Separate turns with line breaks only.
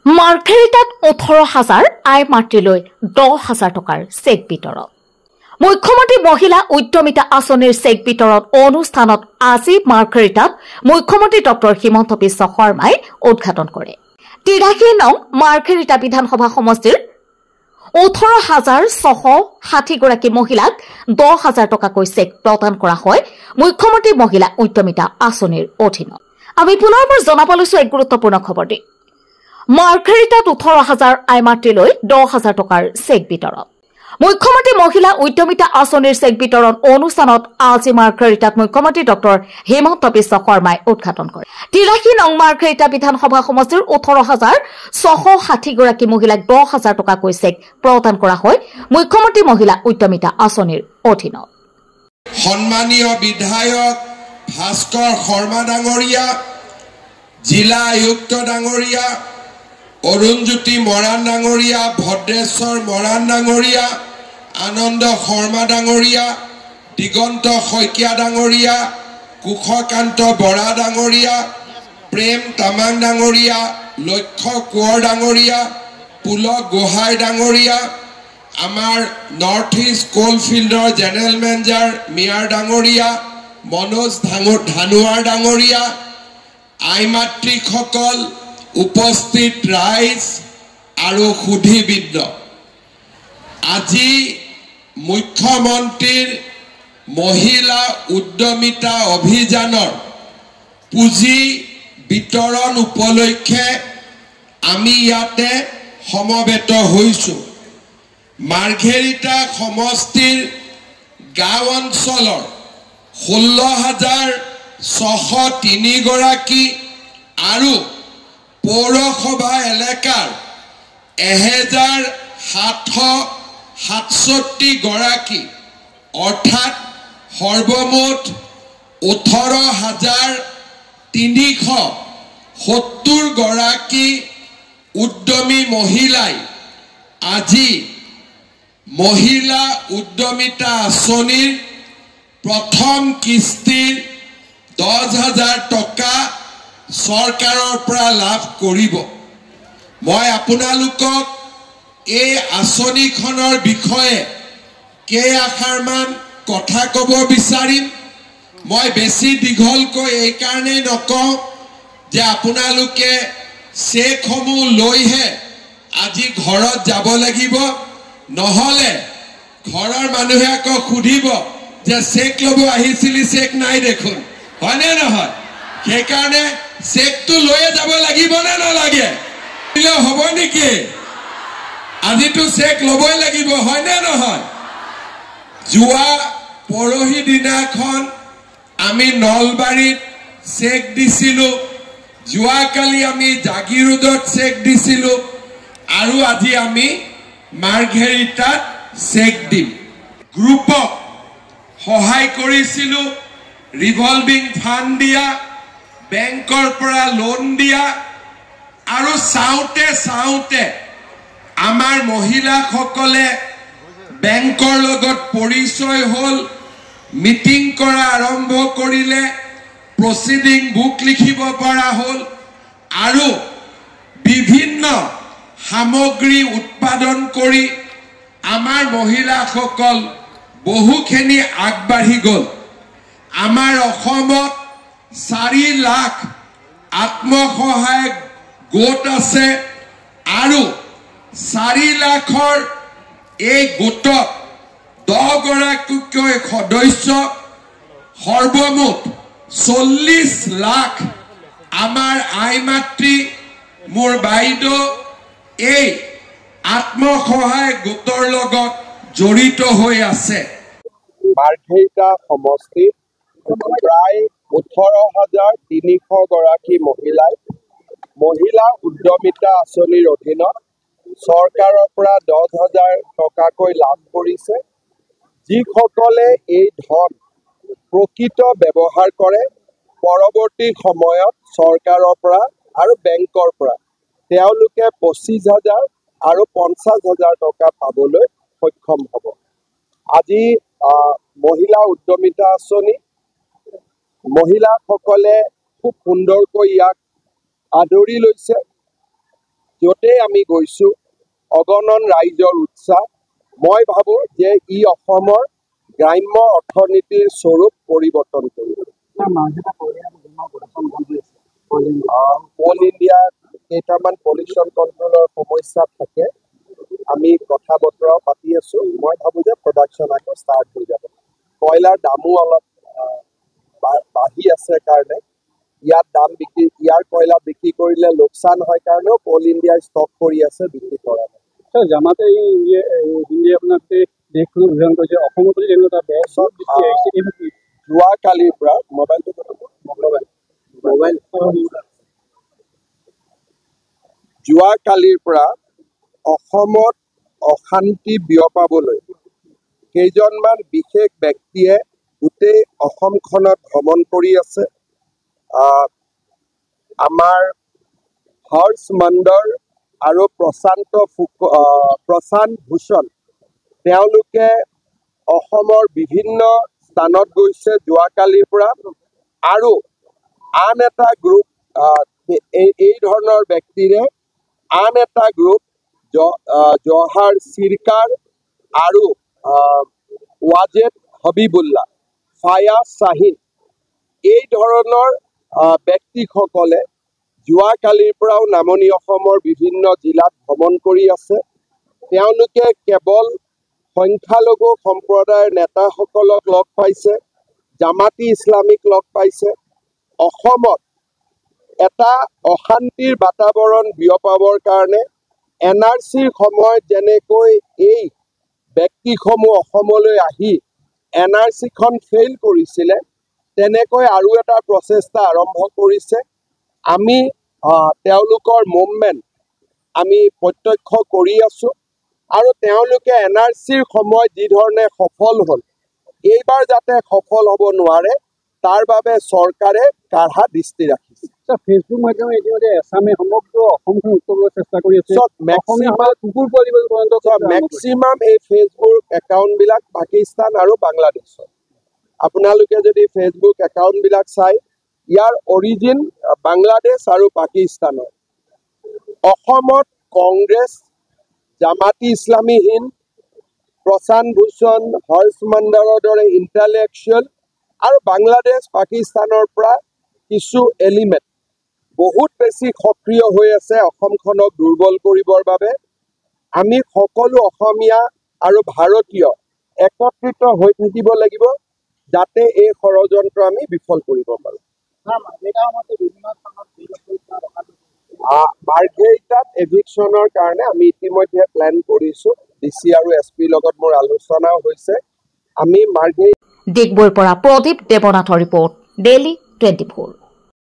মাৰ্ঘেৰিটাত 18,000 আই মাতৃলৈ 10,000 টকাৰ চেক বিতৰণ। মুখ্যমন্ত্ৰী মহিলা উদ্যমিতা আঁচনিৰ চেক বিতৰণ অনুষ্ঠানত আজি মাৰ্ঘেৰিটাত মুখ্যমন্ত্ৰী ডক্টৰ হিমন্ত বিশ্ব শৰ্মাই উদ্ঘাটন কৰে। 83 নং মাৰ্ঘেৰিটা বিধানসভা সমষ্টিৰ 18,660 গৰাকী মহিলাক 10,000 টকাকৈ চেক প্ৰদান কৰা হয় মুখ্যমন্ত্ৰী মহিলা উদ্যমিতা আঁচনিৰ অধীনত। আমি পুনৰবাৰ জনাব লৈছো এক গুৰুত্বপূৰ্ণ খবৰ দি মাৰ্ঘেৰিটাত 18,000 আই মাতৃলৈ 10,000 টকাৰ চেক বিতৰণ। মুখ্যমন্ত্ৰী মহিলা উদ্যমিতা আঁচনিৰ চেক বিতৰণ অনুষ্ঠানত আজি মাৰ্ঘেৰিটাত মুখ্যমন্ত্ৰী ডক্টৰ হিমন্ত বিশ্ব শৰ্মাই উদ্ঘাটন কৰে। 83 নং মাৰ্ঘেৰিটা বিধানসভা সমষ্টিৰ 18,660 গৰাকী মহিলাক 10,000 টকাকৈ চেক প্ৰদান কৰা হয় মুখ্যমন্ত্ৰী মহিলা উদ্যমিতা আঁচনিৰ অধীনত।
সন্মানীয় বিধায়ক ভাস্কৰ শৰ্মা ডাঙৰীয়া, জিলা আয়ুক্ত ডাঙৰীয়া, অৰুণজ্যোতি মৰাণ ডাঙৰীয়া, ভদ্ৰেশ্বৰ মৰাণ ডাঙৰীয়া, আনন্দ শৰ্মা ডাঙৰীয়া, দিগন্ত শইকীয়া ডাঙৰীয়া, কুশকান্ত বৰা ডাঙৰীয়া, প্ৰেম তামাং ডাঙৰীয়া, লক্ষ্য কোঁৱৰ ডাঙৰীয়া, পুলক গোহাঁই ডাঙৰীয়া, আমাৰ নৰ্থ ইষ্ট কোল ফিল্ডৰ জেনেৰেল মেনেজাৰ মিয়াৰ ডাঙৰীয়া, মনোজ ধানুৱাৰ ডাঙৰীয়া, আই মাতৃসকল, উপস্থিত ৰাইজ আৰু সুধীবৃন্দ, আজি মুখ্যমন্ত্ৰীৰ মহিলা উদ্যমিতা অভিযানৰ পুঁজি বিতৰণ উপলক্ষে আমি ইয়াতে সমবেত হৈছোঁ। মাৰ্ঘেৰিটা সমষ্টিৰ গাঁও অঞ্চলৰ 16,603 গৰাকী আৰু পৌৰসভা এলেকাৰ 1,767 গৰাকী অৰ্থাৎ সৰ্বমুঠ 18,370 গৰাকী উদ্যমী মহিলাই আজি মহিলা উদ্যমিতা আঁচনিৰ প্ৰথম কিস্তিৰ 10,000 টকা চৰকাৰৰ পৰা লাভ কৰিব। মই আপোনালোকক এই আঁচনিখনৰ বিষয়ে কেইআষাৰমান কথা ক'ব বিচাৰিম। মই বেছি দীঘলকৈ এইকাৰণেই নকওঁ যে আপোনালোকে চেকসমূহ লৈহে আজি ঘৰত যাব লাগিব, নহ'লে ঘৰৰ মানুহে আকৌ সুধিব যে চেক ল'ব আহিছিলি, চেক নাই দেখোন, হয়নে নহয়? সেইকাৰণে চেকটো লৈয়ে যাব লাগিব নে নালাগে? হ'ব নেকি? আজিতো চেক ল'বই লাগিব, হয়নে নহয়? যোৱা পৰহি দিনাখন আমি নলবাৰীত চেক দিছিলোঁ, যোৱাকালি আমি জাগিৰোডত চেক দিছিলোঁ আৰু আজি আমি মাৰ্ঘেৰিটাত চেক দিম। গ্ৰুপক সহায় কৰিছিলোঁ, ৰিভলভিং ফাণ্ড দিয়া, বেংকৰ পৰা লোন দিয়া, আৰু চাওঁতে চাওঁতে আমাৰ মহিলাসকলে বেংকৰ লগত পৰিচয় হ'ল, মিটিং কৰা আৰম্ভ কৰিলে, প্ৰচিডিং বুক লিখিব পৰা হ'ল আৰু বিভিন্ন সামগ্ৰী উৎপাদন কৰি আমাৰ মহিলাসকল বহুখিনি আগবাঢ়ি গ'ল। আমাৰ অসমত 4 লাখ আত্মসহায়ক গোট আছে আৰু 4 লাখৰ এই গোটত 10 গৰাকীকৈ সদস্য, সৰ্বমুঠ 40 লাখ আমাৰ আই মাতৃ, মোৰ বাইদেউ এই আত্মসহায়ক গোটৰ লগত জড়িত হৈ আছে।
মাৰ্ঘেৰিটা সমষ্টিত প্ৰায় 18,300 গৰাকী মহিলাই মহিলা উদ্যমিতা আঁচনিৰ অধীনত চৰকাৰৰ পৰা 10,000 টকাকৈ লাভ কৰিছে। যিসকলে এই ধন প্ৰকৃত ব্যৱহাৰ কৰে, পৰৱৰ্তী সময়ত চৰকাৰৰ পৰা আৰু বেংকৰ পৰা তেওঁলোকে 25,000 আৰু 50,000 টকা পাবলৈ সক্ষম হ'ব। আজি মহিলা উদ্যমিতা আঁচনি মহিলাসকলে খুব সুন্দৰকৈ ইয়াক আদৰি লৈছে, য'তেই আমি গৈছোঁ অগণন ৰাইজৰ উৎসাহ মই ভাবোঁ যে ই অসমৰ গ্ৰাম্য অৰ্থনীতিৰ স্বৰূপ পৰিৱৰ্তন কৰিব অল ইণ্ডিয়াত কেইটামান পলিউশ্যন কণ্ট্ৰলৰ সমস্যা থাকে আমি কথা বতৰাও পাতি আছোঁ মই ভাবোঁ যে প্ৰডাকশ্যন আকৌ ষ্টাৰ্ট হৈ যাব কয়লাৰ দামো অলপ বাঢ়ি আছে কাৰণে ইয়াত দাম বিক্ৰী ইয়াৰ কয়লা বিক্ৰী কৰিলে লোকচান হয় কাৰণেও অল ইণ্ডিয়াই ষ্টক কৰি আছে বিক্ৰী কৰা নাই
জামাতে আপোনাক দেশখনক উদ্বোধন কৰিছে অসমতো এটা
যোৱাকালিৰ পৰা যোৱাকালিৰ পৰা অসমত অশান্তি বিয়পাবলৈ কেইজনমান বিশেষ ব্যক্তিয়ে গোটেই অসমখনত ভ্ৰমণ কৰি আছে আমাৰ হৰ্ষ মণ্ডল আৰু প্ৰশান্ত ভূষণ তেওঁলোকে অসমৰ বিভিন্ন স্থানত গৈছে যোৱাকালিৰ পৰা আৰু আন এটা গ্ৰুপ এই ধৰণৰ ব্যক্তিৰে আন এটা গ্ৰুপ জহাৰ চিৰকাৰ আৰু ৱাজেদ হবিবুল্লাহ ফায়াজ শ্বাহিন এই ধৰণৰ ব্যক্তিসকলে যোৱাকালিৰ পৰাও নামনি অসমৰ বিভিন্ন জিলাত ভ্ৰমণ কৰি আছে তেওঁলোকে কেৱল সংখ্যালঘু সম্প্ৰদায়ৰ নেতাসকলক লগ পাইছে জামাতি ইছলামিক লগ পাইছে অসমত এটা অশান্তিৰ বাতাবৰণ বিয়পাবৰ কাৰণে NRCৰ সময়ত যেনেকৈ এই ব্যক্তিসমূহ অসমলৈ আহি NRCখন ফেইল কৰিছিলে তেনেকৈ আৰু এটা প্ৰচেষ্টা আৰম্ভ কৰিছে আমি তেওঁলোকৰ মুভমেণ্ট আমি প্ৰত্যক্ষ কৰি আছোঁ আৰু তেওঁলোকে NRCৰ সময়ত যি ধৰণে সফল হ'ল এইবাৰ যাতে সফল হ'ব নোৱাৰে তাৰ বাবে চৰকাৰে কাঢ়া দৃষ্টি ৰাখিছে
ফেচবুক মাধ্যমে ইতিমধ্যে এছামে সমগ্ৰ অসমখন উত্তৰৰ চেষ্টা কৰি আছে
মেক্সিমাম এই ফেচবুক একাউণ্টবিলাক পাকিস্তান আৰু বাংলাদেশৰ আপোনালোকে যদি ফেচবুক একাউণ্টবিলাক চাই ইয়াৰ অৰিজিন বাংলাদেশ আৰু পাকিস্তানৰ অসমত কংগ্ৰেছ জামাতি ইছলামী হিন্দ প্ৰশান্ত ভূষণ হৰ্ষ মণ্ডলৰ দৰে ইণ্টেলেকচুৱেল আৰু বাংলাদেশ পাকিস্তানৰ পৰা কিছু এলিমেণ্ট বহুত বেছি সক্ৰিয় হৈ আছে অসমখনক দুৰ্বল কৰিবৰ বাবে আমি সকলো অসমীয়া আৰু ভাৰতীয় একত্ৰিত হৈ থাকিব লাগিব যাতে এই ষড়যন্ত্ৰ আমি বিফল কৰিব পাৰোঁ মাৰ্ঘেৰিটাত এভিকশ্যনৰ কাৰণে আমি ইতিমধ্যে প্লেন কৰিছোঁ DC আৰু SP লগত মোৰ আলোচনাও হৈছে আমি
ডিগবৈৰ পৰা প্ৰদীপ দেৱনাথৰ ৰিপৰ্ট ডেইলি 24